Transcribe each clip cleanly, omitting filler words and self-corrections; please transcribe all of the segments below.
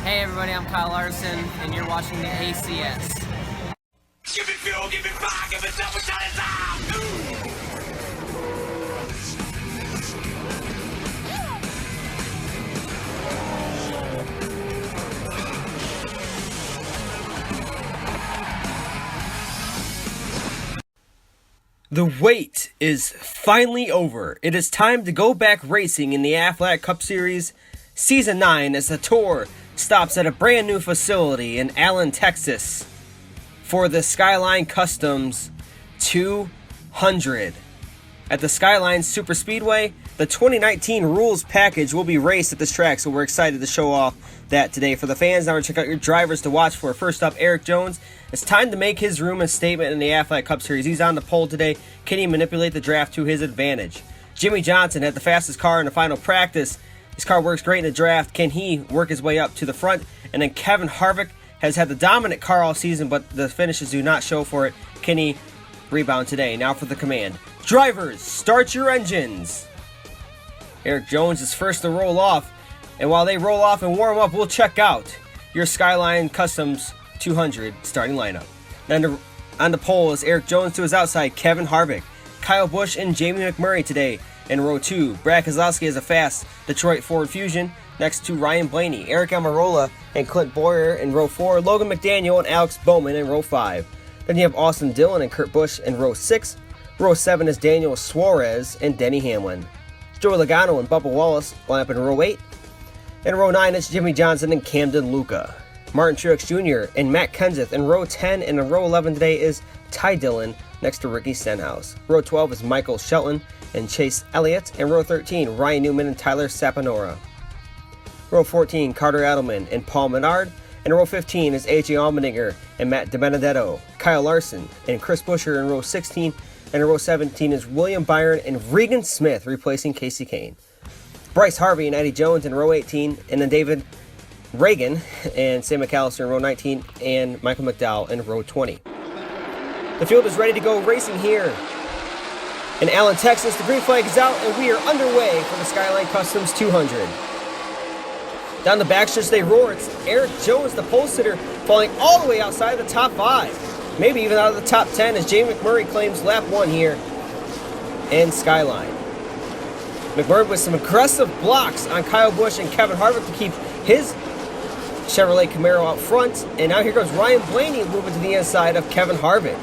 Hey everybody, I'm Kyle Larson, and you're watching the ACS. Give me fuel, give me fire, give me double shot of time. The wait is finally over. It is time to go back racing in the Aflac Cup Series Season 9 as the tour stops at a brand new facility in Allen, Texas for the Skyline Customs 200. At the Skyline Superspeedway, the 2019 rules package will be raced at this track, so we're excited to show off that today for the fans. Now we're check out your drivers to watch for. First up, Erik Jones. It's time to make his room and statement in the Aflac Cup Series. He's on the pole today. Can he manipulate the draft to his advantage? Jimmy Johnson had the fastest car in the final practice. His car works great in the draft. Can he work his way up to the front? And then Kevin Harvick has had the dominant car all season, but the finishes do not show for it. Can he rebound today? Now for the command. Drivers, start your engines. Erik Jones is first to roll off. And while they roll off and warm up, we'll check out your Skyline Customs 200 starting lineup. Then on the pole is Erik Jones to his outside, Kevin Harvick, Kyle Busch, and Jamie McMurray today in row 2. Brad Keselowski has a fast Detroit Ford Fusion next to Ryan Blaney, Aric Almirola, and Clint Bowyer in row 4, Logan McDaniel and Alex Bowman in row 5. Then you have Austin Dillon and Kurt Busch in row 6. Row 7 is Daniel Suarez and Denny Hamlin. Joey Logano and Bubba Wallace line up in row 8. In row 9 is Jimmy Johnson and Camden Luca. Martin Truex Jr. and Matt Kenseth in row 10, and in row 11 today is Ty Dillon next to Ricky Stenhouse. Row 12 is Michael Shelton and Chase Elliott, and row 13, Ryan Newman and Tyler Saponara. Row 14, Carter Adelman and Paul Menard, and row 15 is AJ Allmendinger and Matt DiBenedetto. Kyle Larson and Chris Buescher in row 16, and in row 17 is William Byron and Regan Smith replacing Casey Kane. Bryce Harvey and Eddie Jones in row 18, and then David Reagan and Sam McAllister in row 19, and Michael McDowell in row 20. The field is ready to go racing here in Allen, Texas. The green flag is out, and we are underway for the Skyline Customs 200. Down the backstretch they roar. It's Erik Jones, the pole sitter, falling all the way outside the top 5. Maybe even out of the top 10 as Jamie McMurray claims lap 1 here in Skyline. McMurray with some aggressive blocks on Kyle Busch and Kevin Harvick to keep his Chevrolet Camaro out front. And now here goes Ryan Blaney moving to the inside of Kevin Harvick.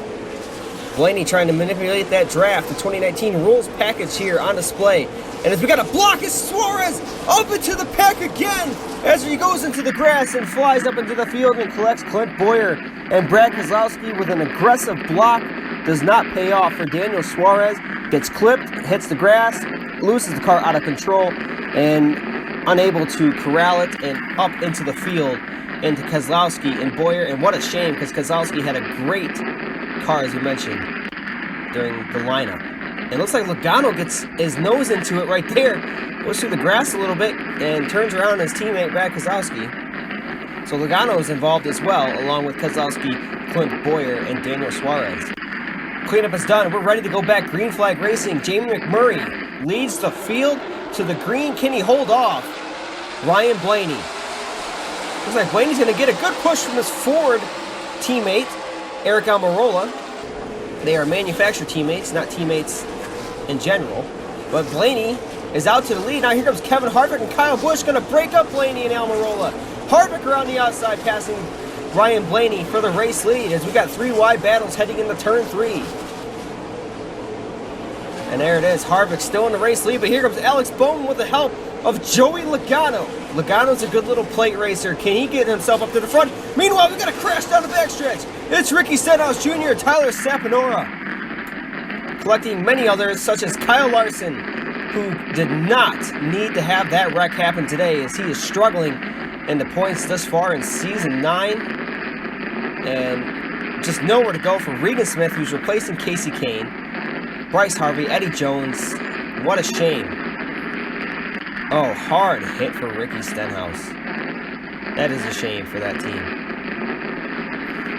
Blaney trying to manipulate that draft. The 2019 rules package here on display. And as we got a block, is Suarez up into the pack again as he goes into the grass and flies up into the field and collects Clint Bowyer. And Brad Keselowski with an aggressive block does not pay off for Daniel Suarez. Gets clipped, hits the grass, loses the car out of control, and unable to corral it and up into the field into Keselowski and Bowyer. And what a shame, because Keselowski had a great car, as you mentioned, during the lineup. It looks like Logano gets his nose into it right there, goes through the grass a little bit, and turns around his teammate Brad Keselowski. So Logano is involved as well, along with Keselowski, Clint Bowyer, and Daniel Suarez. Cleanup is done. We're ready to go back green flag racing. Jamie McMurray leads the field to the green. Can he hold off Ryan Blaney? Looks like Blaney's going to get a good push from his Ford teammate, Aric Almirola. They are manufacturer teammates, not teammates in general. But Blaney is out to the lead. Now here comes Kevin Harvick and Kyle Busch going to break up Blaney and Almirola. Harvick around the outside passing Ryan Blaney for the race lead as we got 3 wide battles heading into turn 3. And there it is, Harvick still in the race lead, but here comes Alex Bowman with the help of Joey Logano. Logano's a good little plate racer. Can he get himself up to the front? Meanwhile, we got a crash down the backstretch. It's Ricky Stenhouse Jr., Tyler Saponara, collecting many others such as Kyle Larson, who did not need to have that wreck happen today as he is struggling in the points thus far in Season 9. And just nowhere to go for Regan Smith, who's replacing Casey Kane. Bryce Harvey, Eddie Jones. What a shame. Oh, hard hit for Ricky Stenhouse. That is a shame for that team.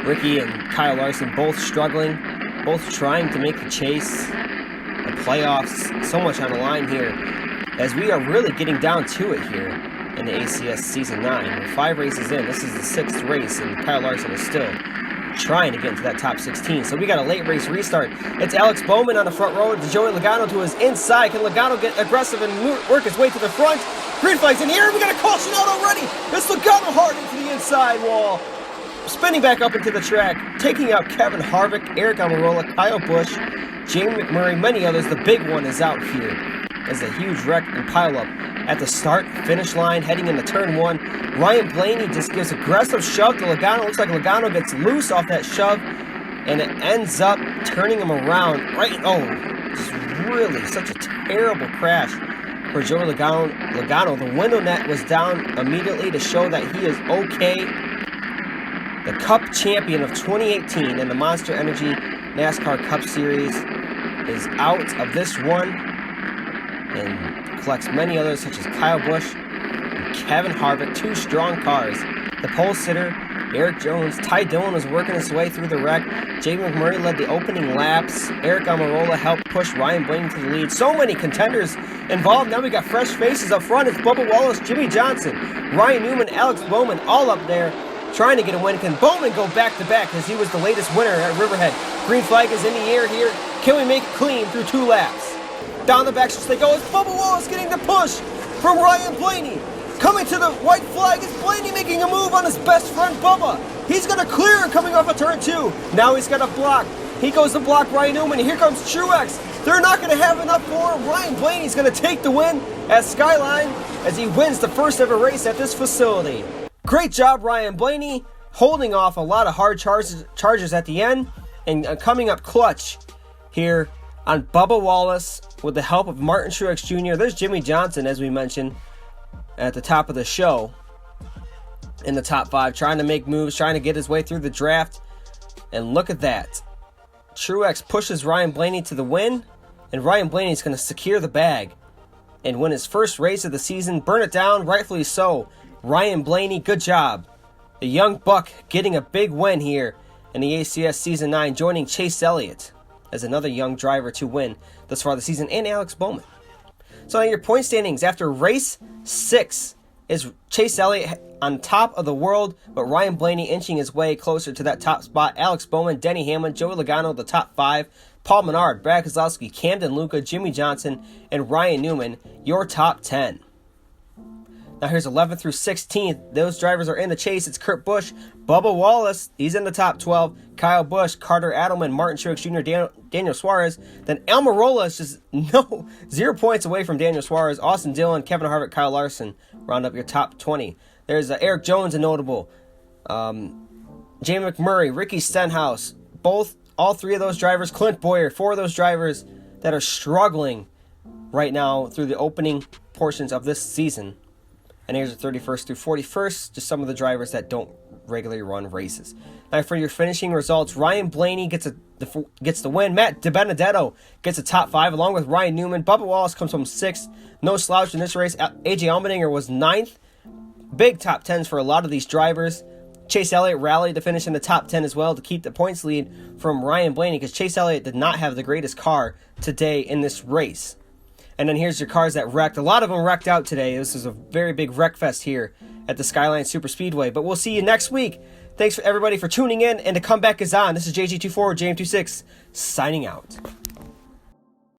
Ricky and Kyle Larson both struggling, both trying to make the chase. The playoffs, so much on the line here, as we are really getting down to it here. in the ACS Season 9. We're 5 races in. This is the 6th race, and Kyle Larson is still trying to get into that top 16. So we got a late race restart. It's Alex Bowman on the front row. It's Joey Logano to his inside. Can Logano get aggressive and work his way to the front? Green flag's in here. We got a caution out already. It's Logano hard into the inside wall. Spinning back up into the track. Taking out Kevin Harvick, Eric Almirola, Kyle Busch, Jamie McMurray, many others. The big one is out here. There's a huge wreck and pileup at the start-finish line heading into turn 1. Ryan Blaney just gives aggressive shove to Logano. Looks like Logano gets loose off that shove, and it ends up turning him around. Just really such a terrible crash for Joey Logano. The window net was down immediately to show that he is okay. The Cup champion of 2018 in the Monster Energy NASCAR Cup Series is out of this one, and collects many others such as Kyle Busch and Kevin Harvick, 2 strong cars. The pole sitter, Eric Jones, Ty Dillon was working his way through the wreck. Jamie McMurray led the opening laps. Eric Almirola helped push Ryan Blaney to the lead. So many contenders involved. Now we got fresh faces up front. It's Bubba Wallace, Jimmy Johnson, Ryan Newman, Alex Bowman, all up there trying to get a win. Can Bowman go back-to-back because he was the latest winner at Riverhead? Green flag is in the air here. Can we make it clean through 2 laps? Down the back stretch they go. It's Bubba Wallace getting the push from Ryan Blaney. Coming to the white flag is Blaney making a move on his best friend Bubba. He's going to clear coming off of turn 2. Now he's got a block. He goes to block Ryan Newman. Here comes Truex. They're not going to have enough for him. Ryan Blaney's going to take the win at Skyline as he wins the first ever race at this facility. Great job, Ryan Blaney, holding off a lot of hard charges at the end and coming up clutch here on Bubba Wallace with the help of Martin Truex Jr. There's Jimmy Johnson, as we mentioned, at the top of the show in the top 5, trying to make moves, trying to get his way through the draft. And look at that. Truex pushes Ryan Blaney to the win, and Ryan Blaney's going to secure the bag and win his first race of the season. Burn it down, rightfully so. Ryan Blaney, good job. The young buck getting a big win here in the ACS Season 9, joining Chase Elliott as another young driver to win thus far this season, and Alex Bowman. So in your point standings, after race 6 is Chase Elliott on top of the world, but Ryan Blaney inching his way closer to that top spot. Alex Bowman, Denny Hamlin, Joey Logano, the top 5. Paul Menard, Brad Keselowski, Camden Luca, Jimmy Johnson, and Ryan Newman, your top 10. Now here's 11th through 16th. Those drivers are in the chase. It's Kurt Busch, Bubba Wallace. He's in the top 12. Kyle Busch, Carter Adelman, Martin Truex Jr., Daniel Suarez. Then Almirola is just 0 points away from Daniel Suarez. Austin Dillon, Kevin Harvick, Kyle Larson round up your top 20. There's Eric Jones, a notable. Jamie McMurray, Ricky Stenhouse. All 3 of those drivers. Clint Boyer, 4 of those drivers that are struggling right now through the opening portions of this season. And here's the 31st through 41st, just some of the drivers that don't regularly run races. Now for your finishing results, Ryan Blaney gets the win. Matt DiBenedetto gets a top 5 along with Ryan Newman. Bubba Wallace comes home 6th. No slouch in this race. AJ Allmendinger was 9th. Big top 10s for a lot of these drivers. Chase Elliott rallied to finish in the top 10 as well to keep the points lead from Ryan Blaney, because Chase Elliott did not have the greatest car today in this race. And then here's your cars that wrecked. A lot of them wrecked out today. This is a very big wreck fest here at the Skyline Superspeedway. But we'll see you next week. Thanks for everybody for tuning in, and the comeback is on. This is JG24, JM26, signing out.